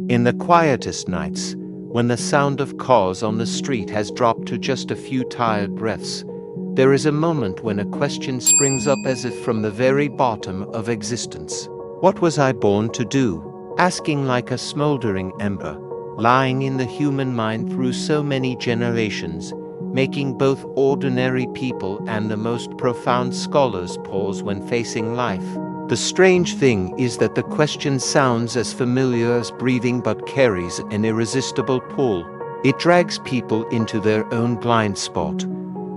In the quietest nights, when the sound of cars on the street has dropped to just a few tired breaths, there is a moment when a question springs up as if from the very bottom of existence. What was I born to do? Asking like a smoldering ember, lying in the human mind through so many generations, making both ordinary people and the most profound scholars pause when facing life. The strange thing is that the question sounds as familiar as breathing but carries an irresistible pull. It drags people into their own blind spot,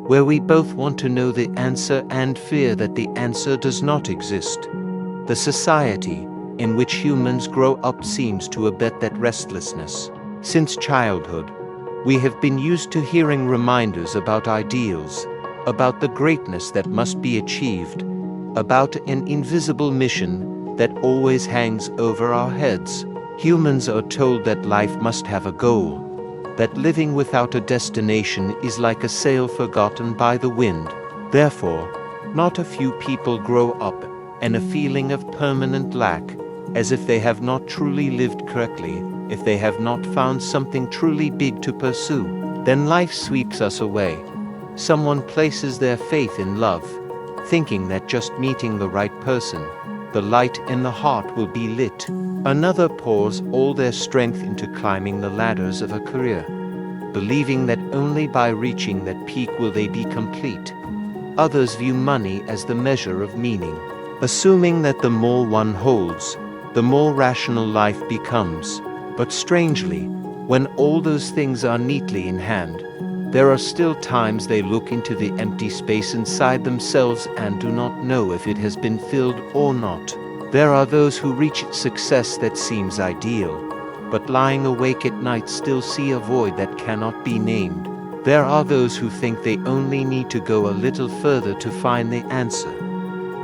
where we both want to know the answer and fear that the answer does not exist. The society in which humans grow up seems to abet that restlessness. Since childhood, we have been used to hearing reminders about ideals, about the greatness that must be achieved, about an invisible mission that always hangs over our heads. Humans are told that life must have a goal, that living without a destination is like a sail forgotten by the wind. Therefore, not a few people grow up in a feeling of permanent lack, as if they have not truly lived correctly, if they have not found something truly big to pursue. Then life sweeps us away. Someone places their faith in love, thinking that just meeting the right person, the light in the heart will be lit. Another pours all their strength into climbing the ladders of a career, believing that only by reaching that peak will they be complete. Others view money as the measure of meaning, assuming that the more one holds, the more rational life becomes. But strangely, when all those things are neatly in hand, there are still times they look into the empty space inside themselves and do not know if it has been filled or not. There are those who reach success that seems ideal, but lying awake at night still see a void that cannot be named. There are those who think they only need to go a little further to find the answer.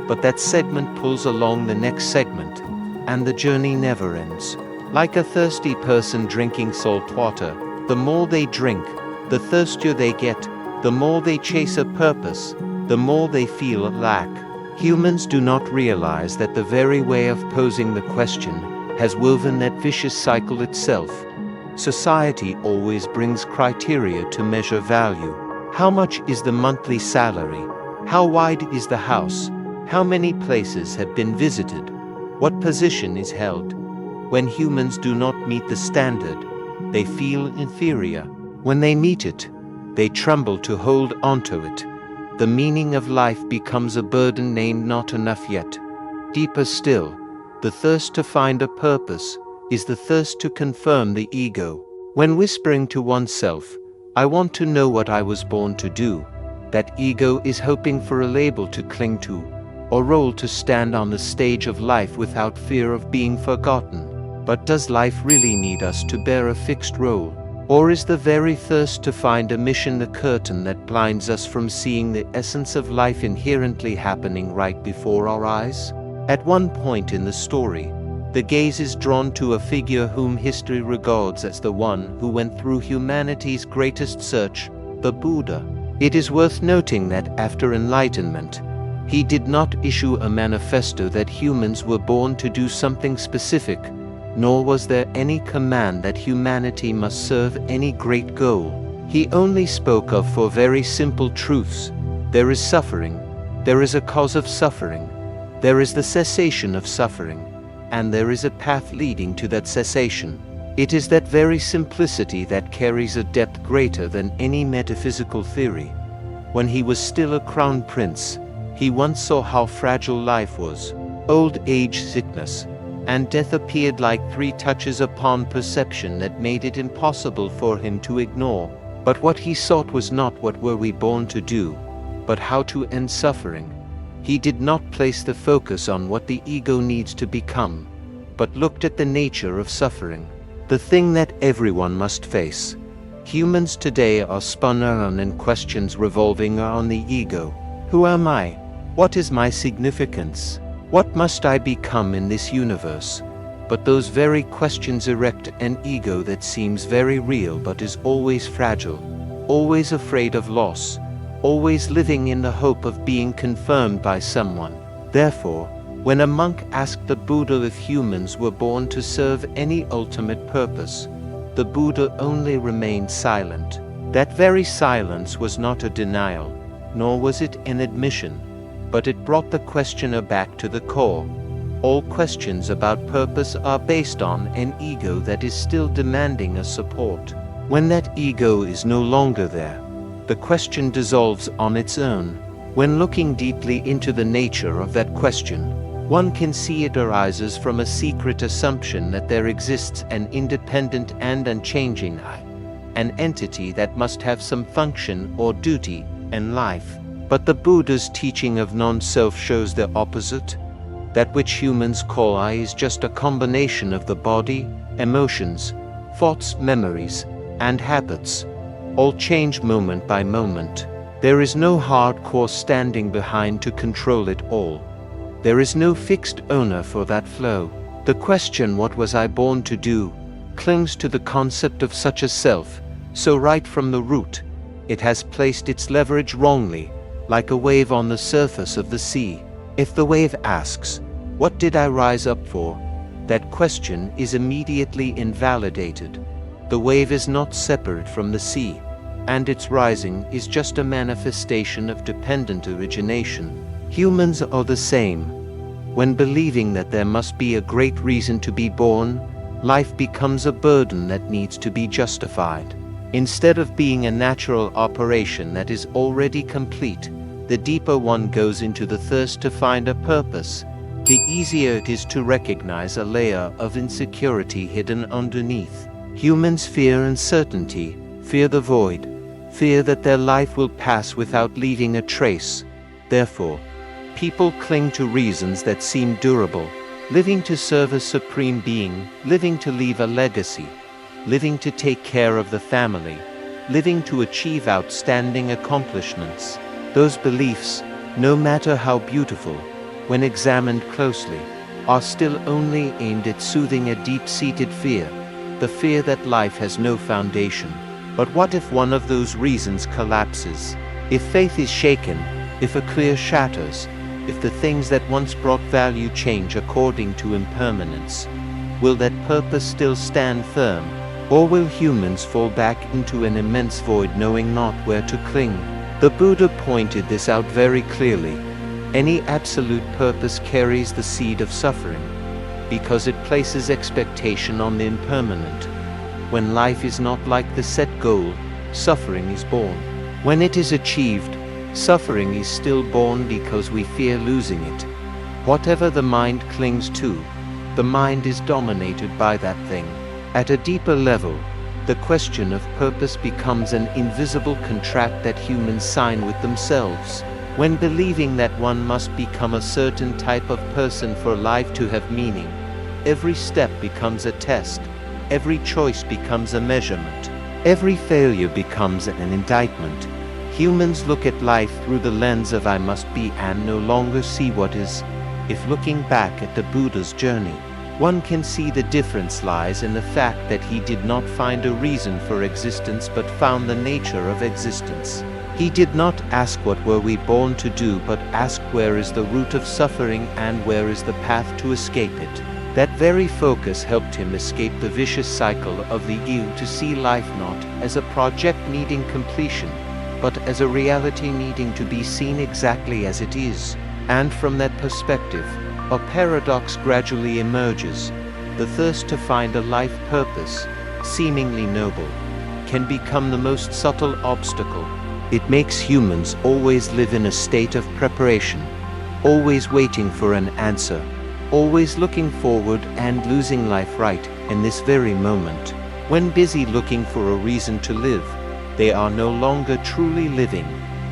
But that segment pulls along the next segment, and the journey never ends. Like a thirsty person drinking salt water, the more they drink, the thirstier they get, the more they chase a purpose, the more they feel a lack. Humans do not realize that the very way of posing the question has woven that vicious cycle itself. Society always brings criteria to measure value. How much is the monthly salary? How wide is the house? How many places have been visited? What position is held? When humans do not meet the standard, they feel inferior. When they meet it, they tremble to hold onto it. The meaning of life becomes a burden named not enough yet. Deeper still, the thirst to find a purpose is the thirst to confirm the ego. When whispering to oneself, "I want to know what I was born to do," that ego is hoping for a label to cling to, or role to stand on the stage of life without fear of being forgotten. But does life really need us to bear a fixed role? Or is the very thirst to find a mission the curtain that blinds us from seeing the essence of life inherently happening right before our eyes? At one point in the story, the gaze is drawn to a figure whom history regards as the one who went through humanity's greatest search, the Buddha. It is worth noting that after enlightenment, he did not issue a manifesto that humans were born to do something specific, nor was there any command that humanity must serve any great goal. He only spoke of four very simple truths. There is suffering, there is a cause of suffering, there is the cessation of suffering, and there is a path leading to that cessation. It is that very simplicity that carries a depth greater than any metaphysical theory. When he was still a crown prince, he once saw how fragile life was. Old age, sickness, and death appeared like three touches upon perception that made it impossible for him to ignore. But what he sought was not what were we born to do, but how to end suffering. He did not place the focus on what the ego needs to become, but looked at the nature of suffering, the thing that everyone must face. Humans today are spun around in questions revolving around the ego. Who am I? What is my significance? What must I become in this universe? But those very questions erect an ego that seems very real but is always fragile, always afraid of loss, always living in the hope of being confirmed by someone. Therefore, When a monk asked the Buddha if humans were born to serve any ultimate purpose, the Buddha only remained silent. That very silence was not a denial, nor was it an admission, but it brought the questioner back to the core. All questions about purpose are based on an ego that is still demanding a support. When that ego is no longer there, the question dissolves on its own. When looking deeply into the nature of that question, one can see it arises from a secret assumption that there exists an independent and unchanging I, an entity that must have some function or duty in life. But the Buddha's teaching of non-self shows the opposite. That which humans call I is just a combination of the body, emotions, thoughts, memories, and habits, all change moment by moment. There is no hardcore standing behind to control it all. There is no fixed owner for that flow. The question, what was I born to do, clings to the concept of such a self, so right from the root, it has placed its leverage wrongly, like a wave on the surface of the sea. If the wave asks, "What did I rise up for?" that question is immediately invalidated. The wave is not separate from the sea, and its rising is just a manifestation of dependent origination. Humans are the same. When believing that there must be a great reason to be born, life becomes a burden that needs to be justified. Instead of being a natural operation that is already complete, the deeper one goes into the thirst to find a purpose, the easier it is to recognize a layer of insecurity hidden underneath. Humans fear uncertainty, fear the void, fear that their life will pass without leaving a trace. Therefore, people cling to reasons that seem durable, living to serve a supreme being, living to leave a legacy, living to take care of the family, living to achieve outstanding accomplishments. Those beliefs, no matter how beautiful, when examined closely, are still only aimed at soothing a deep-seated fear, the fear that life has no foundation. But what if one of those reasons collapses? If faith is shaken, if a clear shatters, if the things that once brought value change according to impermanence, will that purpose still stand firm, or will humans fall back into an immense void knowing not where to cling? The Buddha pointed this out very clearly. Any absolute purpose carries the seed of suffering, because it places expectation on the impermanent. When life is not like the set goal, suffering is born. When it is achieved, suffering is still born because we fear losing it. Whatever the mind clings to, the mind is dominated by that thing. At a deeper level, the question of purpose becomes an invisible contract that humans sign with themselves. When believing that one must become a certain type of person for life to have meaning, every step becomes a test, every choice becomes a measurement, every failure becomes an indictment. Humans look at life through the lens of I must be and no longer see what is. If looking back at the Buddha's journey, one can see the difference lies in the fact that he did not find a reason for existence but found the nature of existence. He did not ask what were we born to do but asked where is the root of suffering and where is the path to escape it. That very focus helped him escape the vicious cycle of the ego to see life not as a project needing completion, but as a reality needing to be seen exactly as it is. And from that perspective, a paradox gradually emerges. The thirst to find a life purpose, seemingly noble, can become the most subtle obstacle. It makes humans always live in a state of preparation, always waiting for an answer, always looking forward and losing life right in this very moment. When busy looking for a reason to live, they are no longer truly living.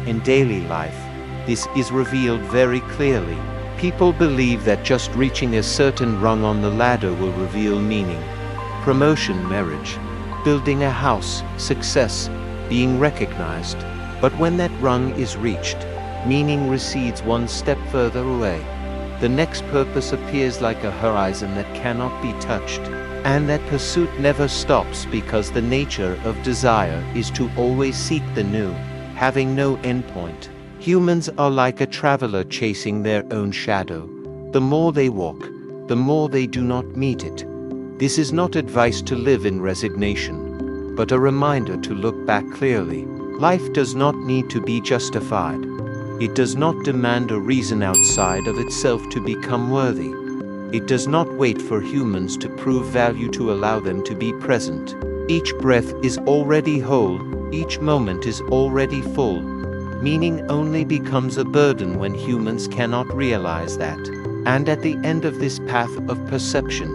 In daily life, this is revealed very clearly. People believe that just reaching a certain rung on the ladder will reveal meaning. Promotion, marriage, building a house, success, being recognized. But when that rung is reached, meaning recedes one step further away. The next purpose appears like a horizon that cannot be touched. And that pursuit never stops because the nature of desire is to always seek the new, having no endpoint. Humans are like a traveler chasing their own shadow. The more they walk, the more they do not meet it. This is not advice to live in resignation, but a reminder to look back clearly. Life does not need to be justified. It does not demand a reason outside of itself to become worthy. It does not wait for humans to prove value to allow them to be present. Each breath is already whole, each moment is already full. Meaning only becomes a burden when humans cannot realize that. And at the end of this path of perception,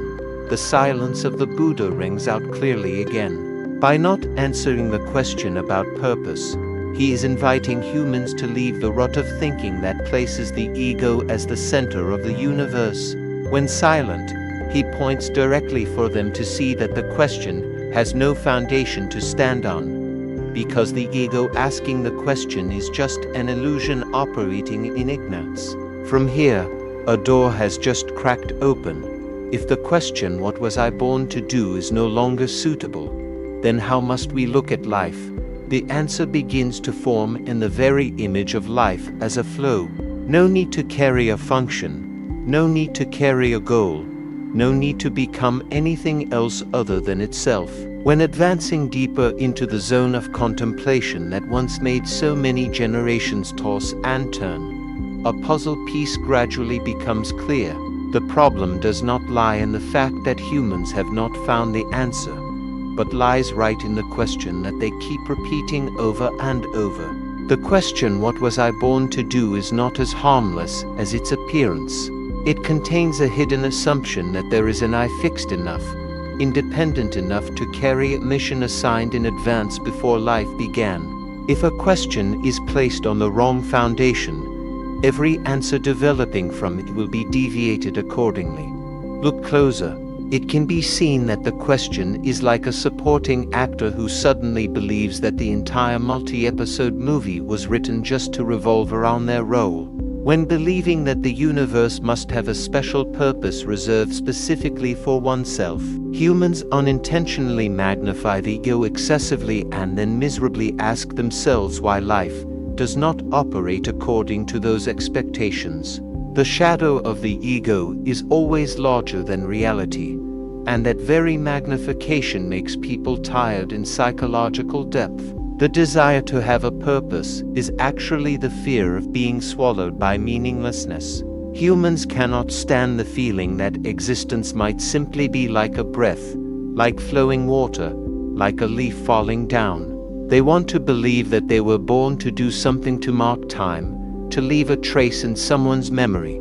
the silence of the Buddha rings out clearly again. By not answering the question about purpose, he is inviting humans to leave the rut of thinking that places the ego as the center of the universe. When silent, he points directly for them to see that the question has no foundation to stand on, because the ego asking the question is just an illusion operating in ignorance. From here, a door has just cracked open. If the question, "What was I born to do?" is no longer suitable, then how must we look at life? The answer begins to form in the very image of life as a flow. No need to carry a function, no need to carry a goal, no need to become anything else other than itself. When advancing deeper into the zone of contemplation that once made so many generations toss and turn, a puzzle piece gradually becomes clear. The problem does not lie in the fact that humans have not found the answer, but lies right in the question that they keep repeating over and over. The question, "What was I born to do?" is not as harmless as its appearance. It contains a hidden assumption that there is an I fixed enough, independent enough to carry a mission assigned in advance before life began. If a question is placed on the wrong foundation, every answer developing from it will be deviated accordingly. Look closer. It can be seen that the question is like a supporting actor who suddenly believes that the entire multi-episode movie was written just to revolve around their role. When believing that the universe must have a special purpose reserved specifically for oneself, humans unintentionally magnify the ego excessively and then miserably ask themselves why life does not operate according to those expectations. The shadow of the ego is always larger than reality, and that very magnification makes people tired in psychological depth. The desire to have a purpose is actually the fear of being swallowed by meaninglessness. Humans cannot stand the feeling that existence might simply be like a breath, like flowing water, like a leaf falling down. They want to believe that they were born to do something to mark time, to leave a trace in someone's memory,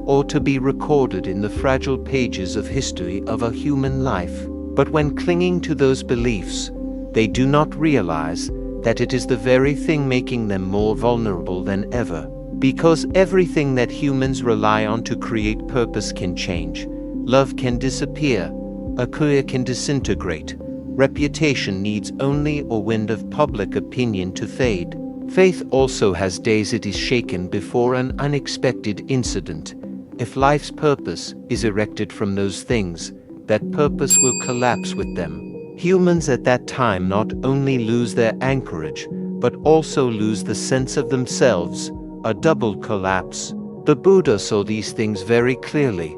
or to be recorded in the fragile pages of history of a human life. But when clinging to those beliefs, they do not realize that it is the very thing making them more vulnerable than ever. Because everything that humans rely on to create purpose can change. Love can disappear, a career can disintegrate, reputation needs only a wind of public opinion to fade. Faith also has days it is shaken before an unexpected incident. If life's purpose is erected from those things, that purpose will collapse with them. Humans at that time not only lose their anchorage, but also lose the sense of themselves, a double collapse. The Buddha saw these things very clearly.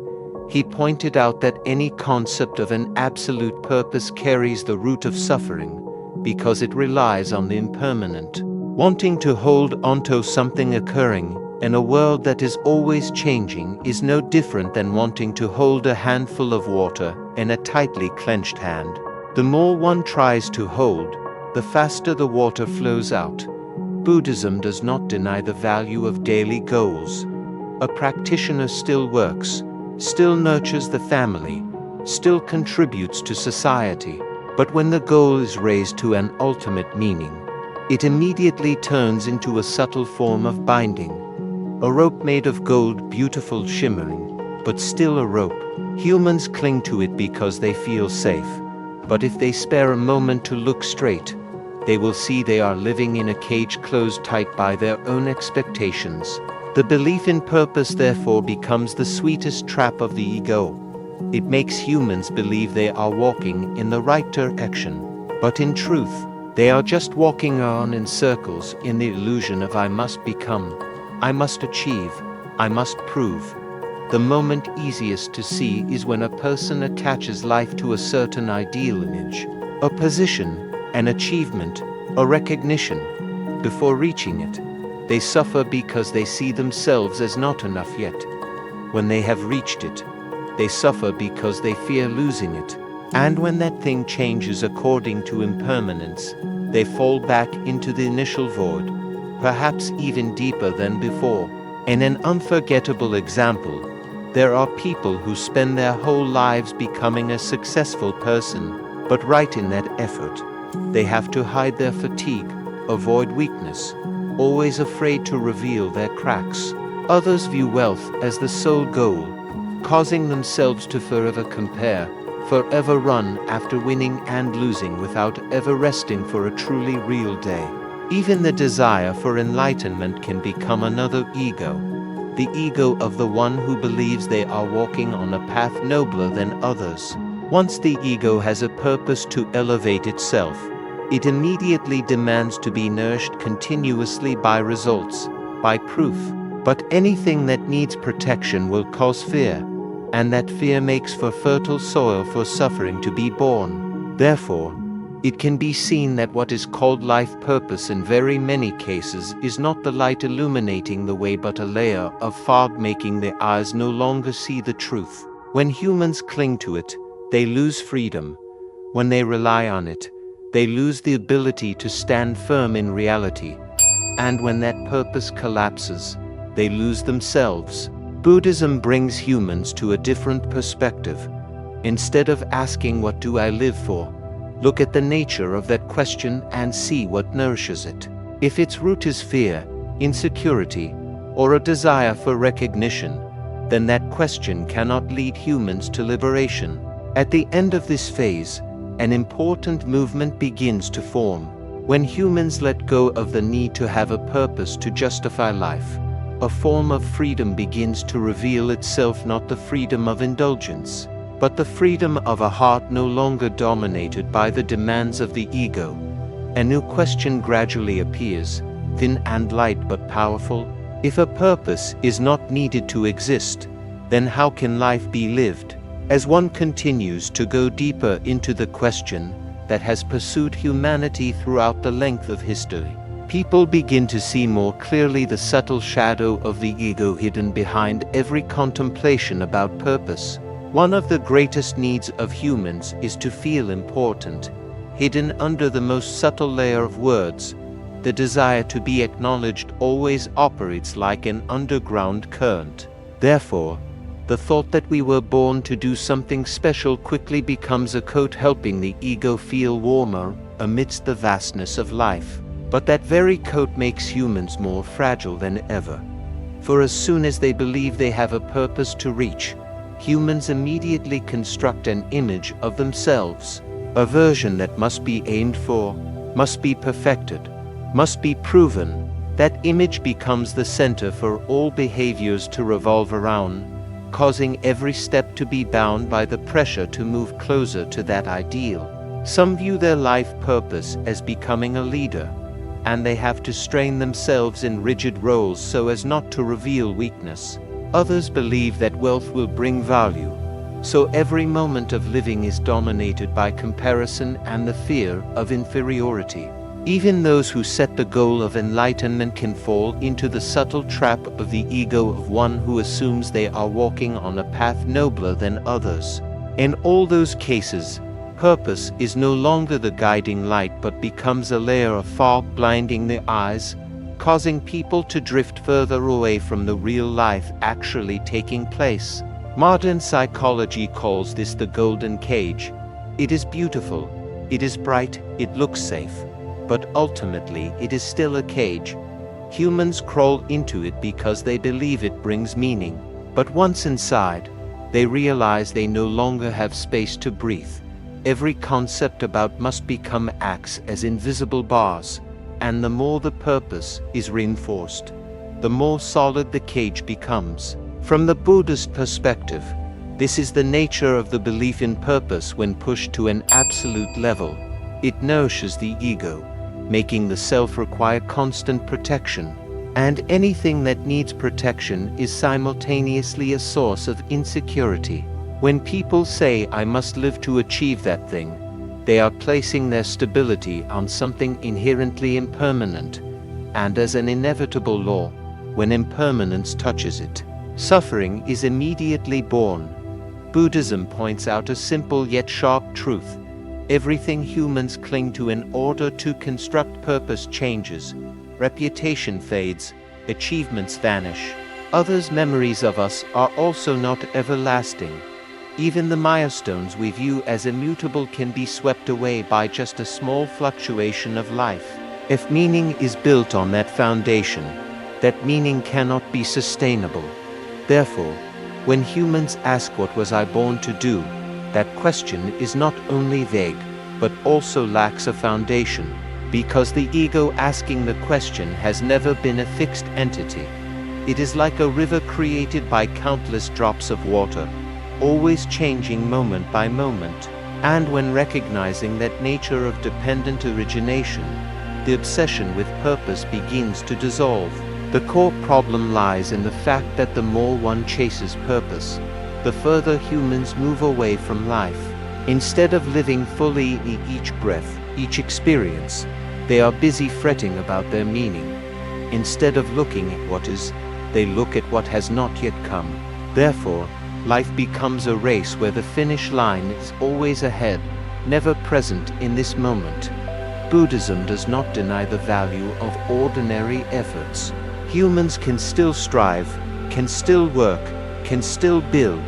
He pointed out that any concept of an absolute purpose carries the root of suffering, because it relies on the impermanent. Wanting to hold onto something occurring in a world that is always changing is no different than wanting to hold a handful of water in a tightly clenched hand. The more one tries to hold, the faster the water flows out. Buddhism does not deny the value of daily goals. A practitioner still works, still nurtures the family, still contributes to society. But when the goal is raised to an ultimate meaning, it immediately turns into a subtle form of binding. A rope made of gold, beautiful, shimmering, but still a rope. Humans cling to it because they feel safe. But if they spare a moment to look straight, they will see they are living in a cage closed tight by their own expectations. The belief in purpose therefore becomes the sweetest trap of the ego. It makes humans believe they are walking in the right direction. But in truth, they are just walking on in circles in the illusion of I must become, I must achieve, I must prove. The moment easiest to see is when a person attaches life to a certain ideal image, a position, an achievement, a recognition. Before reaching it, they suffer because they see themselves as not enough yet. When they have reached it, they suffer because they fear losing it. And when that thing changes according to impermanence, they fall back into the initial void, perhaps even deeper than before. In an unforgettable example, there are people who spend their whole lives becoming a successful person, but right in that effort, they have to hide their fatigue, avoid weakness, always afraid to reveal their cracks. Others view wealth as the sole goal, causing themselves to forever compare, forever run after winning and losing without ever resting for a truly real day. Even the desire for enlightenment can become another ego, the ego of the one who believes they are walking on a path nobler than others. Once the ego has a purpose to elevate itself, it immediately demands to be nourished continuously by results, by proof. But anything that needs protection will cause fear, and that fear makes for fertile soil for suffering to be born. Therefore, it can be seen that what is called life purpose in very many cases is not the light illuminating the way but a layer of fog making the eyes no longer see the truth. When humans cling to it, they lose freedom. When they rely on it, they lose the ability to stand firm in reality. And when that purpose collapses, they lose themselves. Buddhism brings humans to a different perspective. Instead of asking, "What do I live for?" look at the nature of that question and see what nourishes it. If its root is fear, insecurity, or a desire for recognition, then that question cannot lead humans to liberation. At the end of this phase, an important movement begins to form. When humans let go of the need to have a purpose to justify life, a form of freedom begins to reveal itself, not the freedom of indulgence, but the freedom of a heart no longer dominated by the demands of the ego. A new question gradually appears, thin and light but powerful. If a purpose is not needed to exist, then how can life be lived? As one continues to go deeper into the question that has pursued humanity throughout the length of history, people begin to see more clearly the subtle shadow of the ego hidden behind every contemplation about purpose. One of the greatest needs of humans is to feel important. Hidden under the most subtle layer of words, the desire to be acknowledged always operates like an underground current. Therefore, the thought that we were born to do something special quickly becomes a coat helping the ego feel warmer amidst the vastness of life. But that very coat makes humans more fragile than ever. For as soon as they believe they have a purpose to reach, humans immediately construct an image of themselves, a version that must be aimed for, must be perfected, must be proven. That image becomes the center for all behaviors to revolve around, causing every step to be bound by the pressure to move closer to that ideal. Some view their life purpose as becoming a leader, and they have to strain themselves in rigid roles so as not to reveal weakness. Others believe that wealth will bring value, so every moment of living is dominated by comparison and the fear of inferiority. Even those who set the goal of enlightenment can fall into the subtle trap of the ego of one who assumes they are walking on a path nobler than others. In all those cases, purpose is no longer the guiding light but becomes a layer of fog blinding the eyes, causing people to drift further away from the real life actually taking place. Modern psychology calls this the golden cage. It is beautiful, it is bright, it looks safe. But ultimately it is still a cage. Humans crawl into it because they believe it brings meaning. But once inside, they realize they no longer have space to breathe. Every concept about must become acts as invisible bars, and the more the purpose is reinforced, the more solid the cage becomes. From the Buddhist perspective, this is the nature of the belief in purpose when pushed to an absolute level. It nourishes the ego, making the self require constant protection. And anything that needs protection is simultaneously a source of insecurity. When people say, "I must live to achieve that thing," they are placing their stability on something inherently impermanent, and as an inevitable law, when impermanence touches it, suffering is immediately born. Buddhism points out a simple yet sharp truth. Everything humans cling to in order to construct purpose changes. Reputation fades, achievements vanish. Others' memories of us are also not everlasting. Even the milestones we view as immutable can be swept away by just a small fluctuation of life. If meaning is built on that foundation, that meaning cannot be sustainable. Therefore, when humans ask, "What was I born to do?" that question is not only vague, but also lacks a foundation, because the ego asking the question has never been a fixed entity. It is like a river created by countless drops of water, always changing moment by moment. And when recognizing that nature of dependent origination, the obsession with purpose begins to dissolve. The core problem lies in the fact that the more one chases purpose, the further humans move away from life. Instead of living fully in each breath, each experience, they are busy fretting about their meaning. Instead of looking at what is, they look at what has not yet come. Therefore, life becomes a race where the finish line is always ahead, never present in this moment. Buddhism does not deny the value of ordinary efforts. Humans can still strive, can still work, can still build.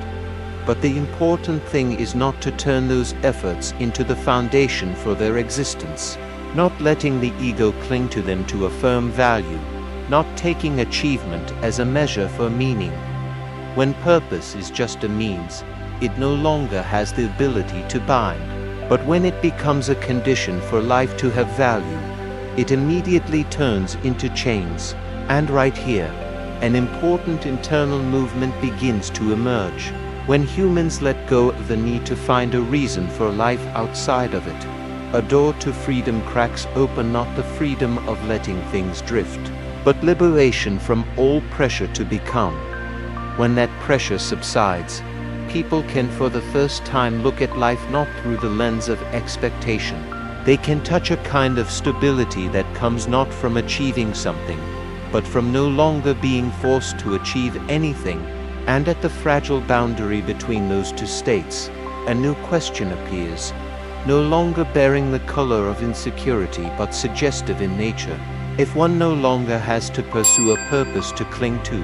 But the important thing is not to turn those efforts into the foundation for their existence, not letting the ego cling to them to affirm value, not taking achievement as a measure for meaning. When purpose is just a means, it no longer has the ability to bind. But when it becomes a condition for life to have value, it immediately turns into chains. And right here, an important internal movement begins to emerge. When humans let go of the need to find a reason for life outside of it, a door to freedom cracks open, not the freedom of letting things drift, but liberation from all pressure to become. When that pressure subsides, people can for the first time look at life not through the lens of expectation. They can touch a kind of stability that comes not from achieving something, but from no longer being forced to achieve anything. And at the fragile boundary between those two states, a new question appears, no longer bearing the color of insecurity but suggestive in nature. If one no longer has to pursue a purpose to cling to,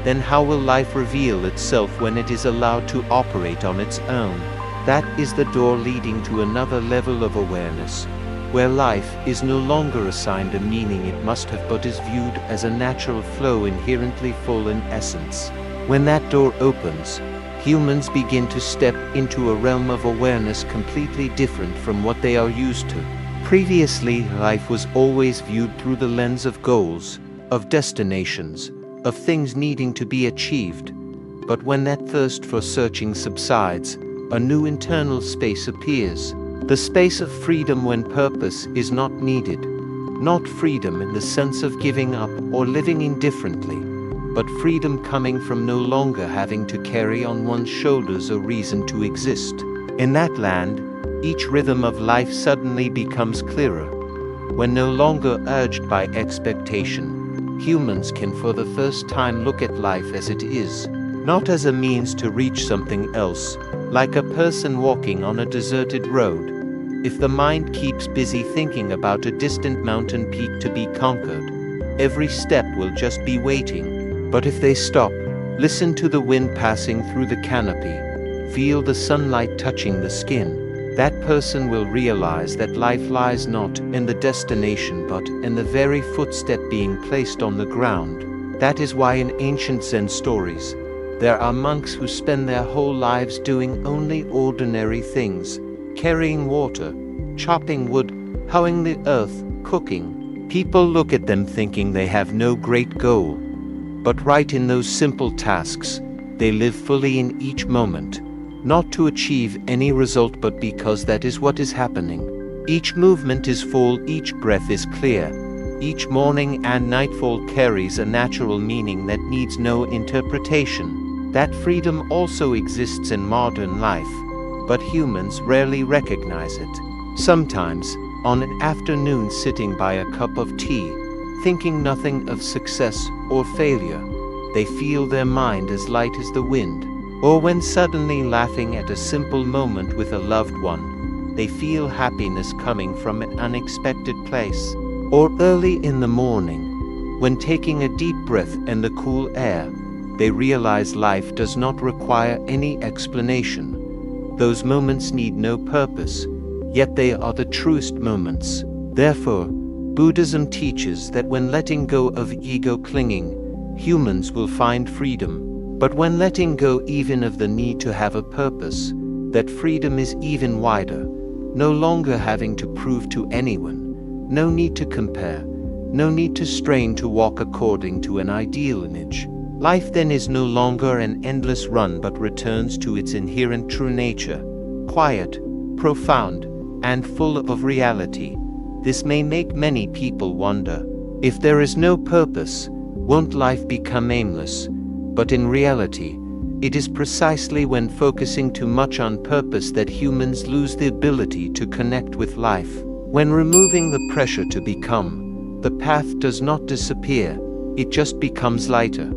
then how will life reveal itself when it is allowed to operate on its own? That is the door leading to another level of awareness, where life is no longer assigned a meaning it must have but is viewed as a natural flow inherently full in essence. When that door opens, humans begin to step into a realm of awareness completely different from what they are used to. Previously, life was always viewed through the lens of goals, of destinations, of things needing to be achieved. But when that thirst for searching subsides, a new internal space appears. The space of freedom when purpose is not needed. Not freedom in the sense of giving up or living indifferently, but freedom coming from no longer having to carry on one's shoulders a reason to exist. In that land, each rhythm of life suddenly becomes clearer. When no longer urged by expectation, humans can for the first time look at life as it is, not as a means to reach something else, like a person walking on a deserted road. If the mind keeps busy thinking about a distant mountain peak to be conquered, every step will just be waiting. But if they stop, listen to the wind passing through the canopy, feel the sunlight touching the skin, that person will realize that life lies not in the destination but in the very footstep being placed on the ground. That is why in ancient Zen stories, there are monks who spend their whole lives doing only ordinary things, carrying water, chopping wood, hoeing the earth, cooking. People look at them thinking they have no great goal. But right in those simple tasks, they live fully in each moment, not to achieve any result but because that is what is happening. Each movement is full, each breath is clear, Each morning and nightfall carries a natural meaning that needs no interpretation. That freedom also exists in modern life, but humans rarely recognize it. Sometimes, on an afternoon sitting by a cup of tea, thinking nothing of success or failure, they feel their mind as light as the wind. Or when suddenly laughing at a simple moment with a loved one, they feel happiness coming from an unexpected place. Or early in the morning, when taking a deep breath in the cool air, they realize life does not require any explanation. Those moments need no purpose, yet they are the truest moments. Therefore, Buddhism teaches that when letting go of ego clinging, humans will find freedom. But when letting go even of the need to have a purpose, that freedom is even wider, no longer having to prove to anyone. No need to compare, no need to strain to walk according to an ideal image. Life then is no longer an endless run but returns to its inherent true nature, quiet, profound, and full of reality. This may make many people wonder, if there is no purpose, won't life become aimless? But in reality, it is precisely when focusing too much on purpose that humans lose the ability to connect with life. When removing the pressure to become, the path does not disappear, it just becomes lighter.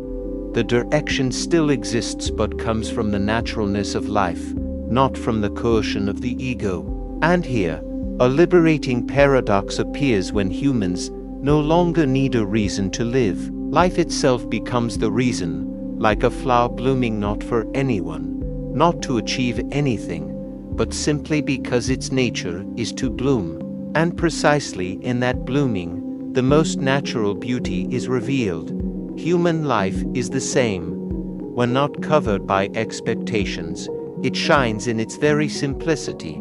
The direction still exists but comes from the naturalness of life, not from the coercion of the ego. And here, a liberating paradox appears when humans no longer need a reason to live. Life itself becomes the reason, like a flower blooming not for anyone, not to achieve anything, but simply because its nature is to bloom. And precisely in that blooming, the most natural beauty is revealed. Human life is the same. When not covered by expectations, it shines in its very simplicity.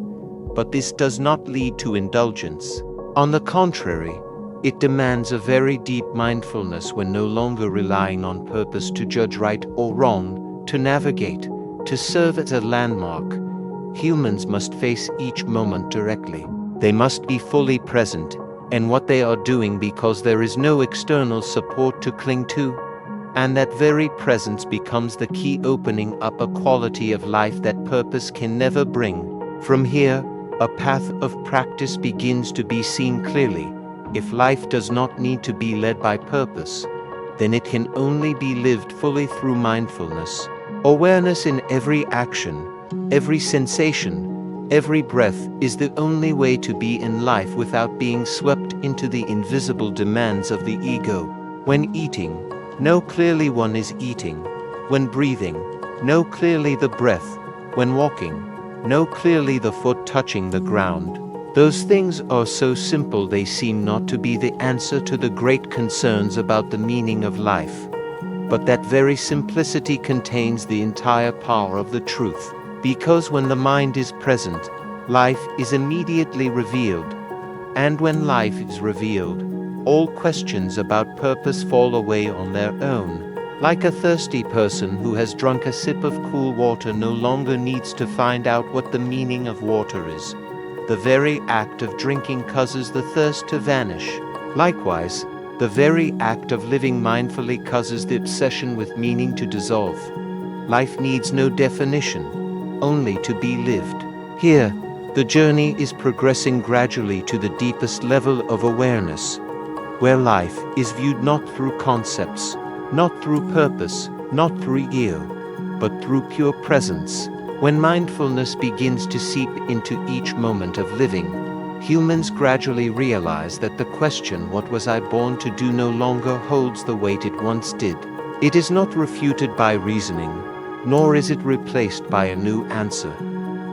But this does not lead to indulgence. On the contrary, it demands a very deep mindfulness when no longer relying on purpose to judge right or wrong, to navigate, to serve as a landmark. Humans must face each moment directly. They must be fully present in what they are doing because there is no external support to cling to, and that very presence becomes the key opening up a quality of life that purpose can never bring. From here, a path of practice begins to be seen clearly. If life does not need to be led by purpose, then it can only be lived fully through mindfulness. Awareness in every action, every sensation, every breath is the only way to be in life without being swept into the invisible demands of the ego. When eating, know clearly one is eating. When breathing, know clearly the breath. When walking, know clearly the foot touching the ground. Those things are so simple they seem not to be the answer to the great concerns about the meaning of life. But that very simplicity contains the entire power of the truth. Because when the mind is present, life is immediately revealed. And when life is revealed, all questions about purpose fall away on their own. Like a thirsty person who has drunk a sip of cool water no longer needs to find out what the meaning of water is. The very act of drinking causes the thirst to vanish. Likewise, the very act of living mindfully causes the obsession with meaning to dissolve. Life needs no definition, only to be lived. Here, the journey is progressing gradually to the deepest level of awareness, where life is viewed not through concepts, not through purpose, not through ego, but through pure presence. When mindfulness begins to seep into each moment of living, humans gradually realize that the question, "What was I born to do?" no longer holds the weight it once did. It is not refuted by reasoning, nor is it replaced by a new answer,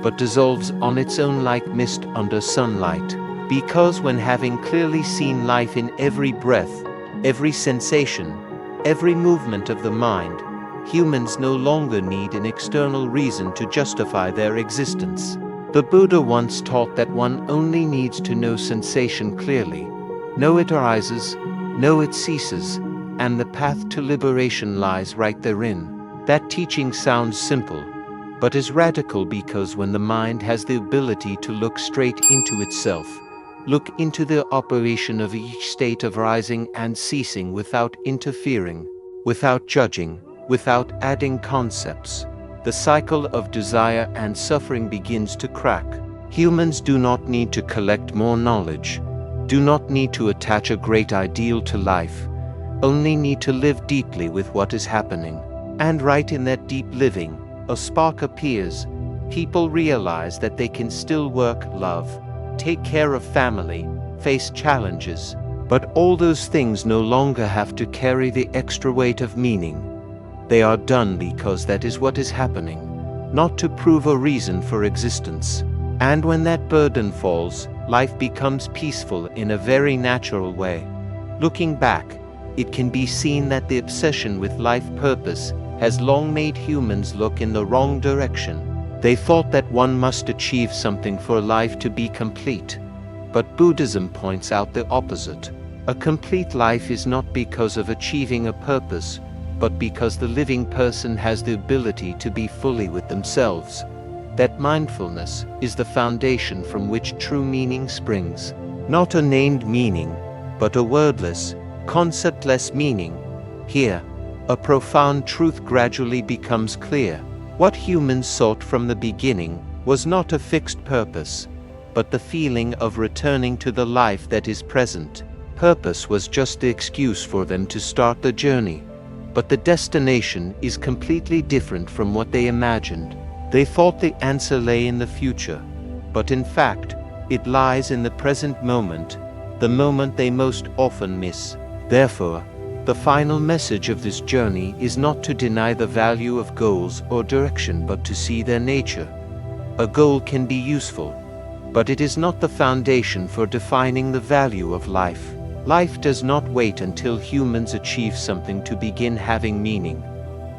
but dissolves on its own like mist under sunlight. Because when having clearly seen life in every breath, every sensation, every movement of the mind, humans no longer need an external reason to justify their existence. The Buddha once taught that one only needs to know sensation clearly, know it arises, know it ceases, and the path to liberation lies right therein. That teaching sounds simple, but is radical because when the mind has the ability to look straight into itself, Look into the operation of each state of rising and ceasing without interfering, without judging, without adding concepts. The cycle of desire and suffering begins to crack. Humans do not need to collect more knowledge, do not need to attach a great ideal to life, only need to live deeply with what is happening. And right in that deep living, a spark appears. People realize that they can still work, love, take care of family, face challenges, but all those things no longer have to carry the extra weight of meaning. They are done because that is what is happening, not to prove a reason for existence. And when that burden falls, life becomes peaceful in a very natural way. Looking back, it can be seen that the obsession with life purpose has long made humans look in the wrong direction. They thought that one must achieve something for life to be complete. But Buddhism points out the opposite. A complete life is not because of achieving a purpose, but because the living person has the ability to be fully with themselves. That mindfulness is the foundation from which true meaning springs. Not a named meaning, but a wordless, conceptless meaning. Here, a profound truth gradually becomes clear. What humans sought from the beginning was not a fixed purpose, but the feeling of returning to the life that is present. Purpose was just the excuse for them to start the journey, but the destination is completely different from what they imagined. They thought the answer lay in the future, but in fact, it lies in the present moment, the moment they most often miss. Therefore, the final message of this journey is not to deny the value of goals or direction, but to see their nature. A goal can be useful, but it is not the foundation for defining the value of life. Life does not wait until humans achieve something to begin having meaning.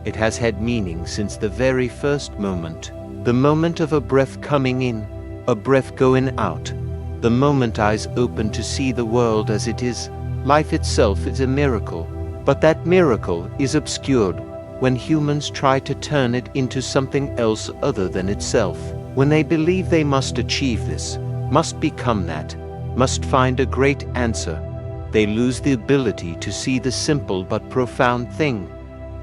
It has had meaning since the very first moment. The moment of a breath coming in, a breath going out, the moment eyes open to see the world as it is. Life itself is a miracle. But that miracle is obscured when humans try to turn it into something else other than itself. When they believe they must achieve this, must become that, must find a great answer, they lose the ability to see the simple but profound thing.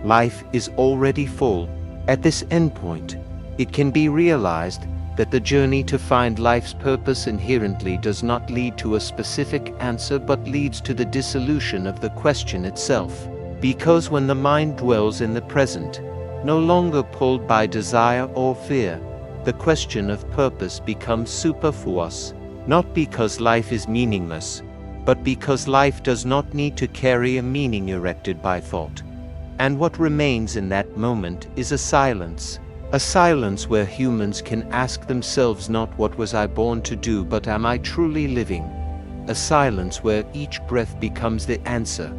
Life is already full. At this endpoint, it can be realized that the journey to find life's purpose inherently does not lead to a specific answer but leads to the dissolution of the question itself. Because when the mind dwells in the present, no longer pulled by desire or fear, the question of purpose becomes superfluous, not because life is meaningless, but because life does not need to carry a meaning erected by thought. And what remains in that moment is a silence. A silence where humans can ask themselves not what was I born to do, but am I truly living? A silence where each breath becomes the answer,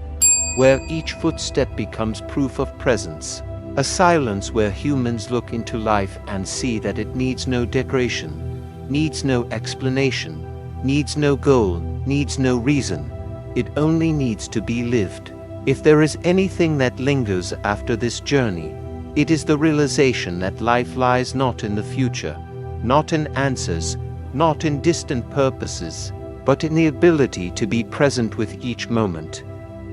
where each footstep becomes proof of presence. A silence where humans look into life and see that it needs no decoration, needs no explanation, needs no goal, needs no reason. It only needs to be lived. If there is anything that lingers after this journey, it is the realization that life lies not in the future, not in answers, not in distant purposes, but in the ability to be present with each moment.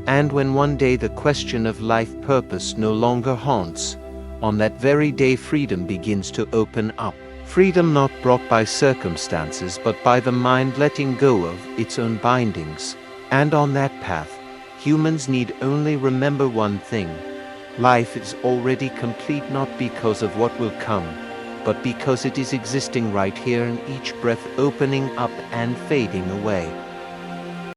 And when one day the question of life purpose no longer haunts, on that very day freedom begins to open up. Freedom not brought by circumstances but by the mind letting go of its own bindings. And on that path, humans need only remember one thing. Life is already complete not because of what will come, but because it is existing right here in each breath, opening up and fading away.